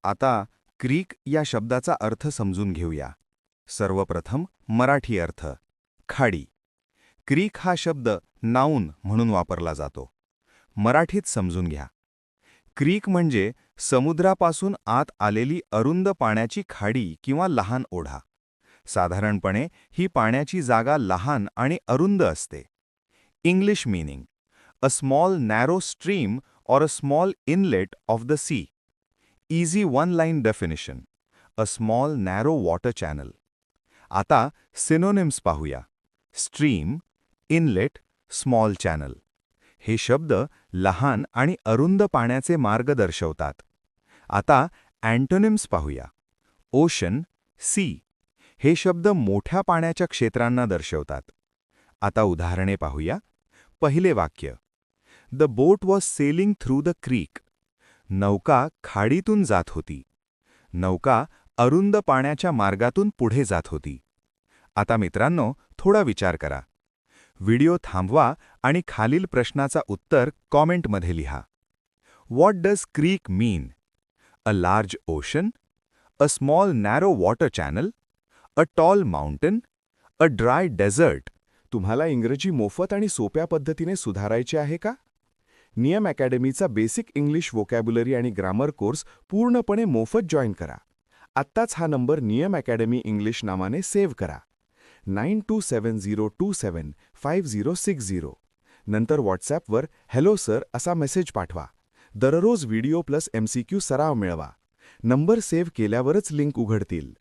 आता क्रीक या शब्दाचा अर्थ समजून घेऊया. सर्वप्रथम मराठी अर्थ. खाडी. क्रीक हा शब्द नाऊन म्हणून वापरला जातो. मराठीत समजून घ्या. क्रीक म्हणजे समुद्रापासून आत आलेली अरुंद पाण्याची खाडी किंवा लहान ओढा. साधारणपणे ही पाण्याची जागा लहान आणि अरुंद असते. English meaning: a small narrow stream or a small inlet of the sea. Easy one-line definition: a small narrow water channel. आता सिनोनिम्स पाहूया. Stream, inlet, small channel. हे शब्द लहान आणि अरुंद पाण्याचे मार्ग दर्शवतात. आता अँटोनिम्स पाहूया. Ocean, sea. हे शब्द मोठ्या पाण्याच्या क्षेत्रांना दर्शवतात. आता उदाहरणे पाहूया. पहिले वाक्य: The boat was sailing through the creek. नौका खाडीतून जात होती. नौका अरुंद पाण्याच्या मार्गातून पुढे जात होती. आता मित्रांनो, थोडा विचार करा. व्हिडिओ थांबवा आणि खालील प्रश्नाचा उत्तर कॉमेंटमध्ये लिहा. What does creek mean? A large ocean? A small narrow water channel? A tall mountain? A dry desert? तुम्हाला इंग्रजी मोफत आणि सोप्या पद्धतीने सुधारायचे आहे का? नियम अकॅडमीचा बेसिक इंग्लिश व्होकॅब्युलरी आणि ग्रामर कोर्स पूर्णपणे मोफत जॉईन करा. आत्ताच हा नंबर नियम अकॅडमी इंग्लिश नावाने सेव्ह करा. 9270275060. नंतर व्हॉट्सॲपवर हॅलो सर असा मेसेज पाठवा. दररोज व्हिडिओ प्लस MCQ सराव मिळवा. नंबर सेव्ह केल्यावरच लिंक उघडतील.